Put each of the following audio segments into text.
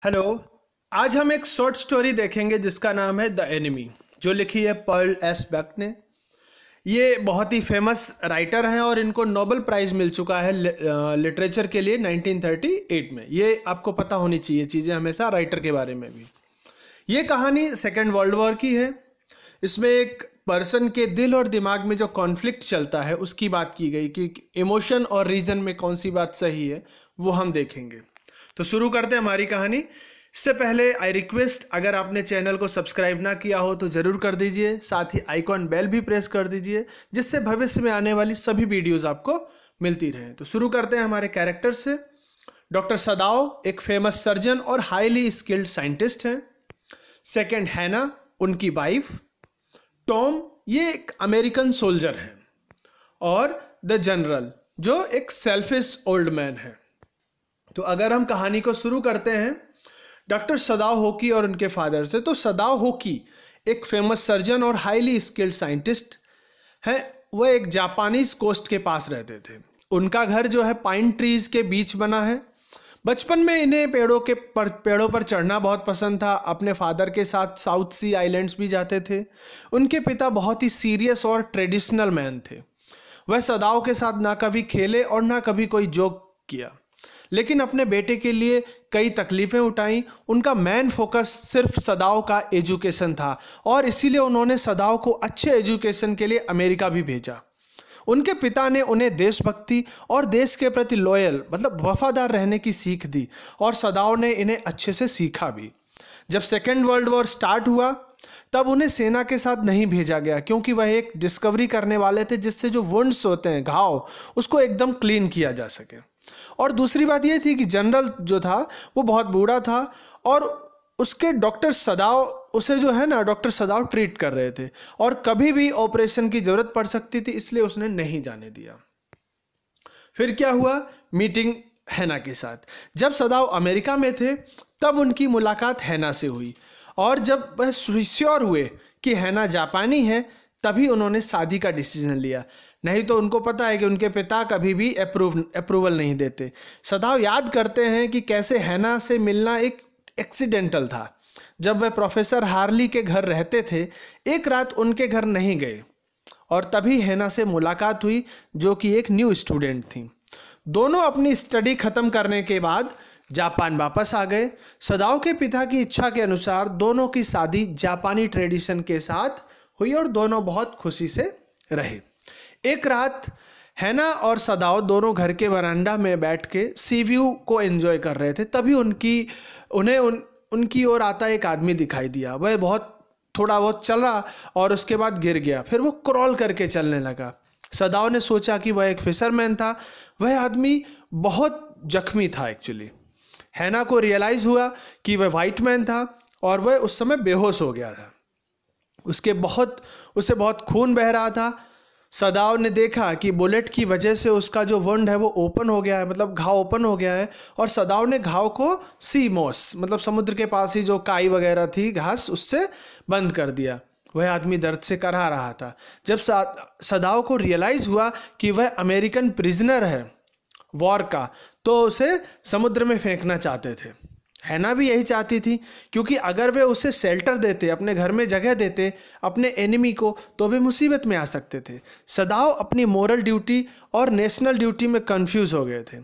Hello. आज हम एक शॉर्ट स्टोरी देखेंगे जिसका नाम है द एनिमी, जो लिखी है पर्ल एस बेक ने। ये बहुत ही फेमस राइटर हैं और इनको नोबेल प्राइज़ मिल चुका है लिटरेचर के लिए 1938 में। ये आपको पता होनी चाहिए चीज़ें हमेशा राइटर के बारे में भी। ये कहानी सेकेंड वर्ल्ड वॉर की है। इसमें एक पर्सन के दिल और दिमाग में जो कॉन्फ्लिक्ट चलता है उसकी बात की गई कि इमोशन और रीज़न में कौन सी बात सही है, वो हम देखेंगे। तो शुरू करते हैं हमारी कहानी। इससे पहले आई रिक्वेस्ट, अगर आपने चैनल को सब्सक्राइब ना किया हो तो ज़रूर कर दीजिए, साथ ही आइकॉन बेल भी प्रेस कर दीजिए जिससे भविष्य में आने वाली सभी वीडियोस आपको मिलती रहें। तो शुरू करते हैं हमारे कैरेक्टर से। डॉक्टर सदाओ एक फेमस सर्जन और हाईली स्किल्ड साइंटिस्ट हैं। सेकेंड हैना, उनकी वाइफ। टॉम, ये एक अमेरिकन सोल्जर है। और द जनरल, जो एक सेल्फिश ओल्ड मैन है। तो अगर हम कहानी को शुरू करते हैं डॉक्टर सदाओ होकी और उनके फादर से, तो सदाओ होकी एक फेमस सर्जन और हाईली स्किल्ड साइंटिस्ट है। वह एक जापानीज कोस्ट के पास रहते थे। उनका घर जो है पाइन ट्रीज के बीच बना है। बचपन में इन्हें पेड़ों पर चढ़ना बहुत पसंद था। अपने फादर के साथ साउथ सी आइलैंड्स भी जाते थे। उनके पिता बहुत ही सीरियस और ट्रेडिशनल मैन थे। वह सदाओ के साथ ना कभी खेले और ना कभी कोई जोक किया, लेकिन अपने बेटे के लिए कई तकलीफ़ें उठाई। उनका मेन फोकस सिर्फ सदाओ का एजुकेशन था और इसीलिए उन्होंने सदाओ को अच्छे एजुकेशन के लिए अमेरिका भी भेजा। उनके पिता ने उन्हें देशभक्ति और देश के प्रति लॉयल मतलब वफादार रहने की सीख दी और सदाओ ने इन्हें अच्छे से सीखा भी। जब सेकेंड वर्ल्ड वॉर स्टार्ट हुआ तब उन्हें सेना के साथ नहीं भेजा गया, क्योंकि वह एक डिस्कवरी करने वाले थे जिससे जो वुंड्स होते हैं, घाव, उसको एकदम क्लीन किया जा सके। और दूसरी बात यह थी कि जनरल जो था वो बहुत बूढ़ा था और उसके डॉक्टर सदाओ उसे जो है ना डॉक्टर सदाओ ट्रीट कर रहे थे और कभी भी ऑपरेशन की ज़रूरत पड़ सकती थी, इसलिए उसने नहीं जाने दिया। फिर क्या हुआ, मीटिंग हैना के साथ। जब सदाओ अमेरिका में थे तब उनकी मुलाकात हैना से हुई और जब वह श्योर हुए कि हैना जापानी है तभी उन्होंने शादी का डिसीजन लिया। नहीं तो उनको पता है कि उनके पिता कभी भी अप्रूवल नहीं देते। सदाओ याद करते हैं कि कैसे हैना से मिलना एक एक्सीडेंटल था। जब वह प्रोफेसर हार्ली के घर रहते थे, एक रात उनके घर नहीं गए और तभी हैना से मुलाकात हुई, जो कि एक न्यू स्टूडेंट थी। दोनों अपनी स्टडी ख़त्म करने के बाद जापान वापस आ गए। सदाओ के पिता की इच्छा के अनुसार दोनों की शादी जापानी ट्रेडिशन के साथ हुई और दोनों बहुत खुशी से रहे। एक रात हैना और सदाओ दोनों घर के वरांडा में बैठ के सी व्यू को एंजॉय कर रहे थे। तभी उनकी ओर आता एक आदमी दिखाई दिया। वह थोड़ा बहुत चला और उसके बाद गिर गया। फिर वो क्रॉल करके चलने लगा। सदाओ ने सोचा कि वह एक फिशरमैन था। वह आदमी बहुत जख्मी था एक्चुअली। हैना को रियलाइज़ हुआ कि वह वाइट मैन था और वह उस समय बेहोश हो गया था। उसे बहुत खून बह रहा था। सदाओ ने देखा कि बुलेट की वजह से उसका जो वुंड है वो ओपन हो गया है, मतलब घाव ओपन हो गया है। और सदाओ ने घाव को सी मॉस मतलब समुद्र के पास ही जो काई वगैरह थी, घास, उससे बंद कर दिया। वह आदमी दर्द से कराह रहा था। जब सदाओ को रियलाइज़ हुआ कि वह अमेरिकन प्रिजनर है वॉर का, तो उसे समुद्र में फेंकना चाहते थे। हैना भी यही चाहती थी, क्योंकि अगर वे उसे शेल्टर देते, अपने घर में जगह देते अपने एनिमी को, तो वे मुसीबत में आ सकते थे। सदाओ अपनी मोरल ड्यूटी और नेशनल ड्यूटी में कंफ्यूज हो गए थे।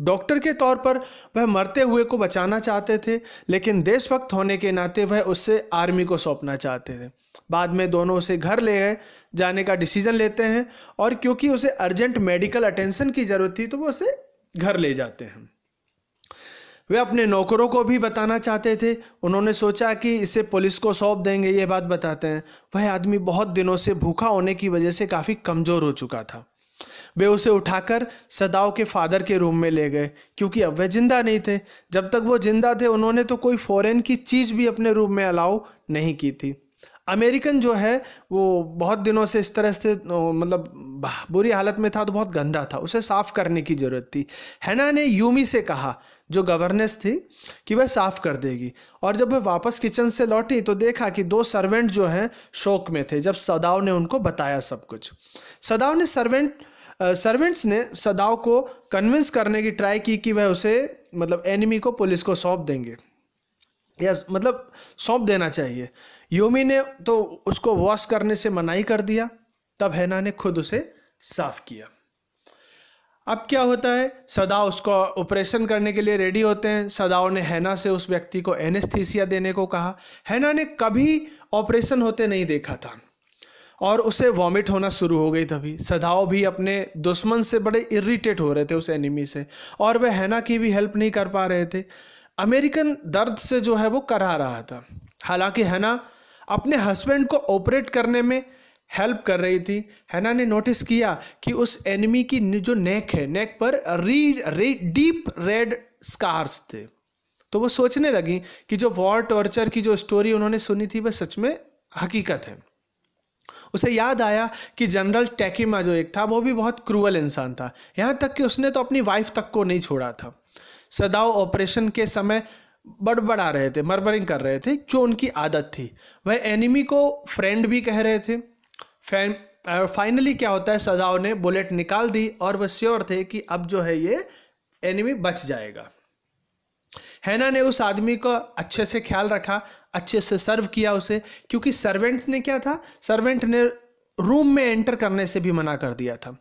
डॉक्टर के तौर पर वह मरते हुए को बचाना चाहते थे, लेकिन देशभक्त होने के नाते वह उससे आर्मी को सौंपना चाहते थे। बाद में दोनों उसे घर ले गए जाने का डिसीजन लेते हैं और क्योंकि उसे अर्जेंट मेडिकल अटेंशन की ज़रूरत थी तो वो उसे घर ले जाते हैं। वे अपने नौकरों को भी बताना चाहते थे। उन्होंने सोचा कि इसे पुलिस को सौंप देंगे, ये बात बताते हैं। वह आदमी बहुत दिनों से भूखा होने की वजह से काफ़ी कमज़ोर हो चुका था। वे उसे उठाकर सदाओ के फादर के रूम में ले गए, क्योंकि अब वह जिंदा नहीं थे। जब तक वो जिंदा थे उन्होंने तो कोई फॉरेन की चीज़ भी अपने रूम में अलाउ नहीं की थी। अमेरिकन जो है वो बहुत दिनों से इस तरह से मतलब बुरी हालत में था, तो बहुत गंदा था, उसे साफ़ करने की ज़रूरत थी। हैना ने यूमी से कहा, जो गवर्नेंस थी, कि वह साफ़ कर देगी। और जब वह वापस किचन से लौटी तो देखा कि दो सर्वेंट जो हैं शोक में थे जब सदाओ ने उनको बताया सब कुछ। सदाओ ने सर्वेंट्स ने सदाओ को कन्विंस करने की ट्राई की कि वह उसे मतलब एनिमी को पुलिस को सौंप देंगे। या मतलब सौंप देना चाहिए। योमी ने तो उसको वॉश करने से मनाही कर दिया, तब हैना ने खुद उसे साफ किया। अब क्या होता है, सदाओ उसको ऑपरेशन करने के लिए रेडी होते हैं। सदाओ ने हैना से उस व्यक्ति को एनेस्थीसिया देने को कहा। हैना ने कभी ऑपरेशन होते नहीं देखा था और उसे वॉमिट होना शुरू हो गई। तभी सदाओ भी अपने दुश्मन से बड़े इरिटेट हो रहे थे, उस एनिमी से, और वह हैना की भी हेल्प नहीं कर पा रहे थे। अमेरिकन दर्द से जो है वो करा रहा था। हालांकि हैना अपने हस्बैंड को ऑपरेट करने में हेल्प कर रही थी। हैना ने नोटिस किया कि उस एनिमी की जो नेक है, नेक पर डीप रेड स्कार्स थे। तो वो सोचने लगी कि जो वॉर टॉर्चर की जो स्टोरी उन्होंने सुनी थी वह सच में हकीकत है। उसे याद आया कि जनरल टेकिमा जो एक था वो भी बहुत क्रूअल इंसान था, यहाँ तक कि उसने तो अपनी वाइफ तक को नहीं छोड़ा था। सदाओ ऑपरेशन के समय बड़बड़ा रहे थे, मरमरिंग कर रहे थे, जो उनकी आदत थी। वह एनिमी को फ्रेंड भी कह रहे थे। फाइनली क्या होता है, सदाओ ने बुलेट निकाल दी और वह श्योर थे कि अब जो है ये एनिमी बच जाएगा। हैना ने उस आदमी का अच्छे से ख्याल रखा, अच्छे से सर्व किया उसे, क्योंकि सर्वेंट ने क्या था, सर्वेंट ने रूम में एंटर करने से भी मना कर दिया था।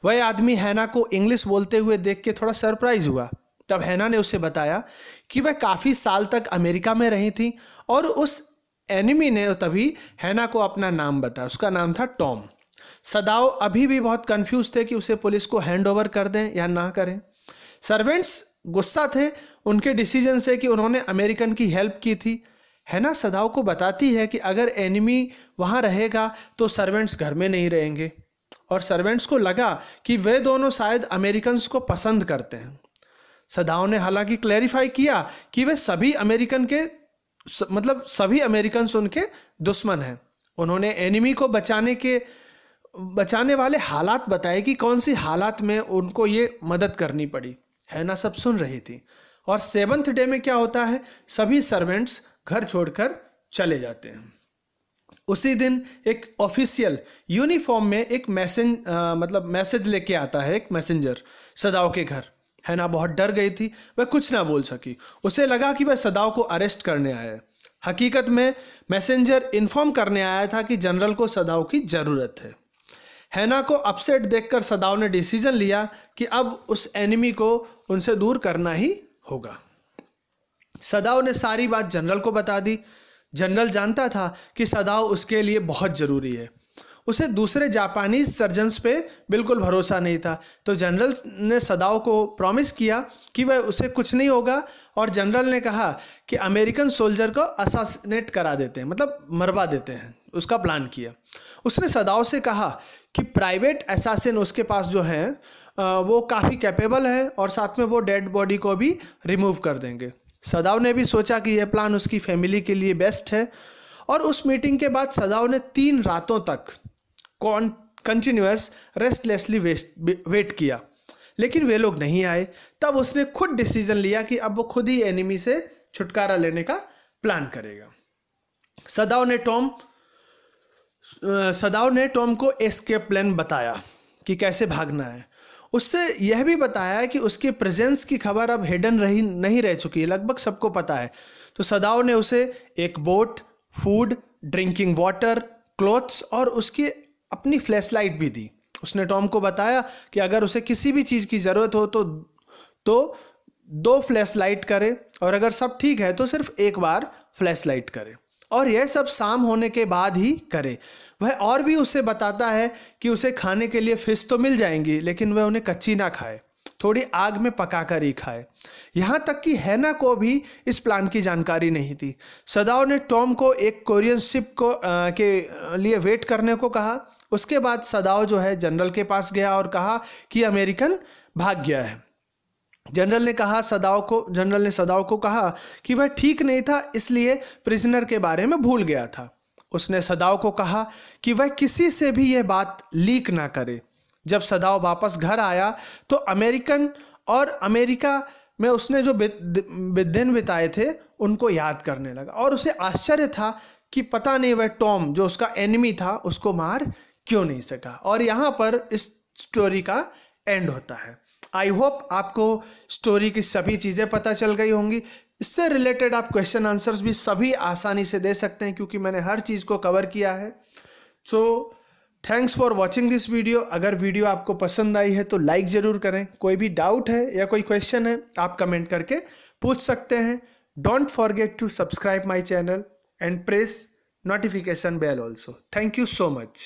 वह आदमी हैना को इंग्लिश बोलते हुए देख के थोड़ा सरप्राइज हुआ। तब हैना ने उसे बताया कि वह काफ़ी साल तक अमेरिका में रही थी और उस एनिमी ने तभी हैना को अपना नाम बताया। उसका नाम था टॉम। सदाओ अभी भी बहुत कंफ्यूज थे कि उसे पुलिस को हैंड ओवर कर दें या ना करें। सर्वेंट्स गुस्सा थे उनके डिसीजन से कि उन्होंने अमेरिकन की हेल्प की थी। हैना सदाओ को बताती है कि अगर एनिमी वहाँ रहेगा तो सर्वेंट्स घर में नहीं रहेंगे, और सर्वेंट्स को लगा कि वे दोनों शायद अमेरिकन्स को पसंद करते हैं। सदाओ ने हालांकि क्लैरिफाई किया कि वे सभी अमेरिकन के मतलब सभी अमेरिकन्स उनके दुश्मन हैं। उन्होंने एनिमी को बचाने वाले हालात बताए कि कौन सी हालात में उनको ये मदद करनी पड़ी। हैना सब सुन रही थी। और 7th डे में क्या होता है, सभी सर्वेंट्स घर छोड़कर चले जाते हैं। उसी दिन एक ऑफिशियल यूनिफॉर्म में एक मैसेज लेके आता है एक मैसेंजर सदाओ के घर। हैना बहुत डर गई थी, वह कुछ ना बोल सकी। उसे लगा कि वह सदाओ को अरेस्ट करने आया है। हकीकत में मैसेंजर इन्फॉर्म करने आया था कि जनरल को सदाओ की ज़रूरत है। हैना को अपसेट देखकर सदाओ ने डिसीजन लिया कि अब उस एनिमी को उनसे दूर करना ही होगा। सदाओ ने सारी बात जनरल को बता दी। जनरल जानता था कि सदाओ उसके लिए बहुत ज़रूरी है। उसे दूसरे जापानीज सर्जन्स पे बिल्कुल भरोसा नहीं था। तो जनरल ने सदाओ को प्रॉमिस किया कि वह उसे कुछ नहीं होगा, और जनरल ने कहा कि अमेरिकन सोल्जर को असासिनेट करा देते हैं, मतलब मरवा देते हैं। उसका प्लान किया। उसने सदाओ से कहा कि प्राइवेट असासिन उसके पास जो है वो काफ़ी कैपेबल है, और साथ में वो डेड बॉडी को भी रिमूव कर देंगे। सदाओ ने भी सोचा कि यह प्लान उसकी फैमिली के लिए बेस्ट है। और उस मीटिंग के बाद सदाओ ने 3 रातों तक कंटिन्यूअस रेस्टलेसली वेट किया, लेकिन वे लोग नहीं आए। तब उसने खुद डिसीजन लिया कि अब वो खुद ही एनिमी से छुटकारा लेने का प्लान करेगा। सदाओ ने टॉम को एस्केप प्लान बताया कि कैसे भागना है। उससे यह भी बताया कि उसके प्रेजेंस की खबर अब हिडन नहीं रह चुकी है, लगभग सबको पता है। तो सदाओ ने उसे एक boat, food, drinking water, clothes और उसकी अपनी फ्लैशलाइट भी दी। उसने टॉम को बताया कि अगर उसे किसी भी चीज़ की ज़रूरत हो तो 2 फ्लैशलाइट करे, और अगर सब ठीक है तो सिर्फ एक बार फ्लैशलाइट करे, और यह सब शाम होने के बाद ही करे। वह और भी उसे बताता है कि उसे खाने के लिए फिश तो मिल जाएंगी, लेकिन वह उन्हें कच्ची ना खाए, थोड़ी आग में पकाकर ही खाए। यहाँ तक कि हैना को भी इस प्लान की जानकारी नहीं थी। सदाओ ने टॉम को एक कोरियन शिप के लिए वेट करने को कहा। उसके बाद सदाओ जो है जनरल के पास गया और कहा कि अमेरिकन भाग गया है। जनरल ने सदाओ को कहा कि वह ठीक नहीं था, इसलिए प्रिजनर के बारे में भूल गया था। उसने सदाओ को कहा कि वह किसी से भी यह बात लीक ना करे। जब सदाओ वापस घर आया तो अमेरिका में उसने जो दिन बिताए थे उनको याद करने लगा, और उसे आश्चर्य था कि पता नहीं वह टॉम जो उसका एनिमी था उसको मार क्यों नहीं सका। और यहाँ पर इस स्टोरी का एंड होता है। आई होप आपको स्टोरी की सभी चीज़ें पता चल गई होंगी। इससे रिलेटेड आप क्वेश्चन आंसर्स भी सभी आसानी से दे सकते हैं क्योंकि मैंने हर चीज़ को कवर किया है। So thanks for watching this video. अगर वीडियो आपको पसंद आई है तो लाइक ज़रूर करें। कोई भी डाउट है या कोई क्वेश्चन है आप कमेंट करके पूछ सकते हैं। Don't forget to subscribe my channel and press notification bell also. Thank you so much.